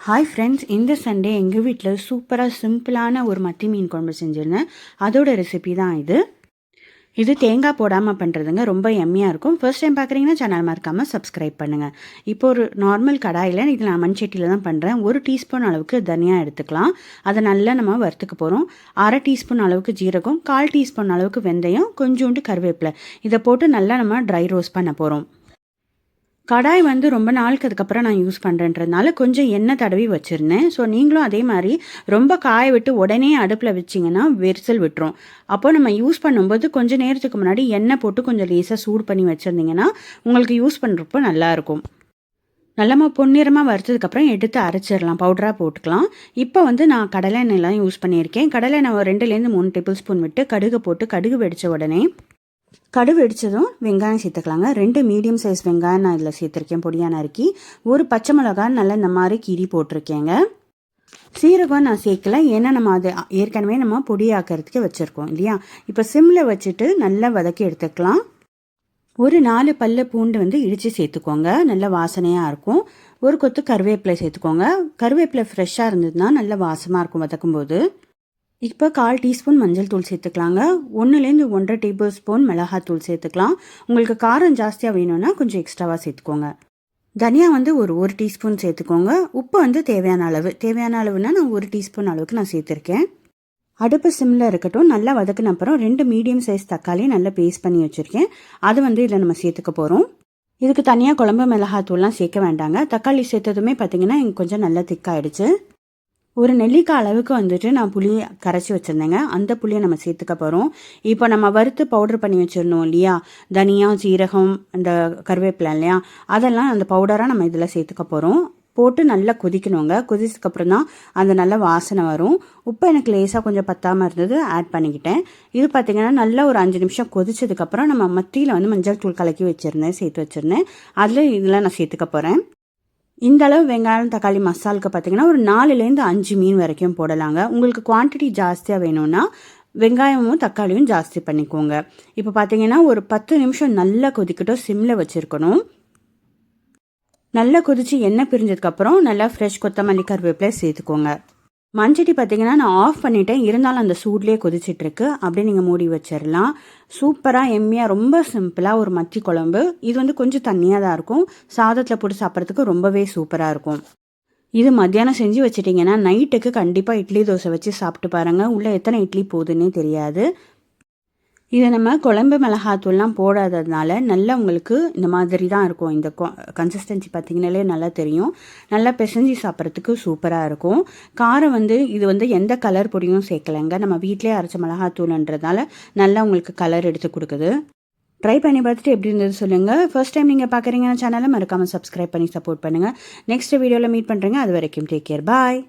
Hi friends, இந்த Sunday எங்கள் வீட்டில் சூப்பராக சிம்பிளான ஒரு மத்தி மீன் குழம்பு செஞ்சுருந்தேன். அதோட ரெசிபி தான் இது தேங்காய் போடாமல் பண்ணுறதுங்க. ரொம்ப எம்மியாக இருக்கும். ஃபர்ஸ்ட் டைம் பார்க்குறீங்கன்னா சேனல் மறக்காமல் சப்ஸ்கிரைப் பண்ணுங்கள். இப்போ ஒரு நார்மல் கடாயில் இது நான் மண்சட்டியில் தான் பண்ணுறேன். 1 டீஸ்பூன் அளவுக்கு தனியா எடுத்துக்கலாம். அதை நல்லா நம்ம வறுத்துக்க போகிறோம். 1/2 டீஸ்பூன் அளவுக்கு ஜீரகம், 1/4 டீஸ்பூன் அளவுக்கு வெந்தயம், கொஞ்சோண்டு கருவேப்பிலை, இதை போட்டு நல்லா நம்ம ட்ரை ரோஸ்ட் பண்ண போகிறோம். கடாய் ரொம்ப நாளுக்கு அதுக்கப்புறம் நான் யூஸ் பண்ணுறேன்றதுனால கொஞ்சம் எண்ணெய் தடவி வச்சுருந்தேன். ஸோ நீங்களும் அதே மாதிரி ரொம்ப காய விட்டு உடனே அடுப்பில் வச்சிங்கன்னா விரிசல் விட்டுரும். அப்போ நம்ம யூஸ் பண்ணும்போது கொஞ்சம் நேரத்துக்கு முன்னாடி எண்ணெய் போட்டு கொஞ்சம் லேசாக சூடு பண்ணி வச்சுருந்தீங்கன்னா உங்களுக்கு யூஸ் பண்ணுறப்போ நல்லாயிருக்கும். நல்லமா பொன்னிறமாக வறுத்ததுக்கப்புறம் எடுத்து அரைச்சிடலாம், பவுடராக போட்டுக்கலாம். இப்போ நான் கடலை எண்ணெய்லாம் யூஸ் பண்ணியிருக்கேன். கடலை எண்ணெய் 2லேருந்து 3 டேபிள் ஸ்பூன் விட்டு கடுகு போட்டு கடுகு வெடித்த உடனே கடுகு வெடித்ததும் வெங்காயம் சேர்த்துக்கலாங்க. 2 மீடியம் சைஸ் வெங்காயம் நான் இதில் சேர்த்துருக்கேன், பொடியாக நறுக்கி. ஒரு பச்சை மிளகாய் நல்லா இந்த மாதிரி கீரி போட்டிருக்கேங்க. சீரகம் நான் சேர்க்கல, ஏன்னா நம்ம அது ஏற்கனவே நம்ம பொடியாக்கிறதுக்கு வச்சுருக்கோம் இல்லையா. இப்போ சிம்மில் வச்சுட்டு நல்லா வதக்கி எடுத்துக்கலாம். ஒரு 4 பல்லு பூண்டு இடித்து சேர்த்துக்கோங்க, நல்ல வாசனையாக இருக்கும். ஒரு கொத்து கருவேப்பிலை சேர்த்துக்கோங்க. கருவேப்பிலை ஃப்ரெஷ்ஷாக இருந்ததுன்னா நல்ல வாசமாக இருக்கும் வதக்கும்போது. இப்போ 1/4 டீஸ்பூன் மஞ்சள் தூள் சேர்த்துக்கலாங்க. 1லேருந்து 1.5 டேபிள் ஸ்பூன் மிளகாத்தூள் சேர்த்துக்கலாம். உங்களுக்கு காரம் ஜாஸ்தியாக வேணும்னா கொஞ்சம் எக்ஸ்ட்ராவாக சேர்த்துக்கோங்க. தனியா ஒரு டீஸ்பூன் சேர்த்துக்கோங்க. உப்பு தேவையான அளவுனா நான் 1 டீஸ்பூன் அளவுக்கு நான் சேர்த்துருக்கேன். அடுப்பு சிம்மில் இருக்கட்டும். நல்லா வதக்கின அப்புறம் 2 மீடியம் சைஸ் தக்காளி நல்லா பேஸ்ட் பண்ணி வச்சுருக்கேன். அது இதில் நம்ம சேர்த்துக்க போகிறோம். இதுக்கு தனியாக குழம்பு மிளகாத்தூள்லாம் சேர்க்க வேண்டாங்க. தக்காளி சேர்த்ததுமே பார்த்தீங்கன்னா எனக்கு கொஞ்சம் நல்லா திக்காயிடுச்சு. ஒரு நெல்லிக்காய் அளவுக்கு நான் புளி கரைச்சி வச்சுருந்தேங்க. அந்த புளியை நம்ம சேர்த்துக்க போகிறோம். இப்போ நம்ம வறுத்து பவுடர் பண்ணி வச்சுருந்தோம் இல்லையா, தனியா, சீரகம், அந்த கருவேப்பிலை இல்லையா, அதெல்லாம் அந்த பவுடராக நம்ம இதில் சேர்த்துக்க போகிறோம். போட்டு நல்லா கொதிக்கணுங்க. கொதிச்சதுக்கப்புறம் தான் அந்த நல்ல வாசனை வரும். உப்பு எனக்கு லேசாக கொஞ்சம் பத்தாமல் இருந்தது, ஆட் பண்ணிக்கிட்டேன். இது பார்த்திங்கன்னா நல்லா ஒரு 5 நிமிஷம் கொதிச்சதுக்கப்புறம் நம்ம மத்தியில் மஞ்சள் தூள் கலக்கி சேர்த்து வச்சுருந்தேன். இதில் நான் சேர்த்துக்க போகிறேன். இந்த அளவு வெங்காயம் தக்காளி மசாலுக்கு பார்த்தீங்கன்னா ஒரு 4லேருந்து 5 மீன் வரைக்கும் போடலாங்க. உங்களுக்கு குவான்டிட்டி ஜாஸ்தியாக வேணும்னா வெங்காயமும் தக்காளியும் ஜாஸ்தி பண்ணிக்கோங்க. இப்போ பார்த்தீங்கன்னா ஒரு 10 நிமிஷம் நல்லா கொதிக்கட்டும், சிம்மில் வச்சுருக்கணும். நல்லா கொதித்து எண்ணெய் பிரிஞ்சதுக்கப்புறம் நல்லா ஃப்ரெஷ் கொத்தமல்லி கருவேப்பிலை சேர்த்துக்கோங்க. மண்சட்டி பார்த்தீங்கன்னா நான் ஆஃப் பண்ணிட்டேன், இருந்தாலும் அந்த சூட்லேயே கொதிச்சிட்ருக்கு. அப்படியே நீங்கள் மூடி வச்சிடலாம். சூப்பராக எம்மியாக ரொம்ப சிம்பிளாக ஒரு மத்தி குழம்பு. இது கொஞ்சம் தண்ணியாக தான் இருக்கும். சாதத்தில் போட்டு சாப்பிட்றதுக்கு ரொம்பவே சூப்பராக இருக்கும். இது மத்தியானம் செஞ்சு வச்சிட்டிங்கன்னா நைட்டுக்கு கண்டிப்பாக இட்லி தோசை வச்சு சாப்பிட்டு பாருங்கள். உள்ளே எத்தனை இட்லி போகுதுன்னே தெரியாது. இதை நம்ம குழம்பு மிளகாத்தூள்லாம் போடாததுனால நல்லா உங்களுக்கு இந்த மாதிரி தான் இருக்கும். இந்த கன்சிஸ்டன்சி பார்த்திங்கனாலே நல்லா தெரியும். நல்லா பிசைஞ்சு சாப்பிட்றதுக்கு சூப்பராக இருக்கும். காரம் இது எந்த கலர் பொடியும் சேர்க்கலைங்க. நம்ம வீட்டிலே அரைச்ச மிளகாத்தூள்ன்றதுனால நல்லா உங்களுக்கு கலர் எடுத்து கொடுக்குது. ட்ரை பண்ணி பார்த்துட்டு எப்படி இருந்தது சொல்லுங்கள். ஃபர்ஸ்ட் டைம் நீங்கள் பார்க்குறீங்கன்னா சேனலை மறக்காமல் சப்ஸ்கிரைப் பண்ணி சப்போர்ட் பண்ணுங்கள். நெக்ஸ்ட் வீடியோவில் மீட் பண்ணுறேங்க. அது வரைக்கும் டேக் கேர், பாய்.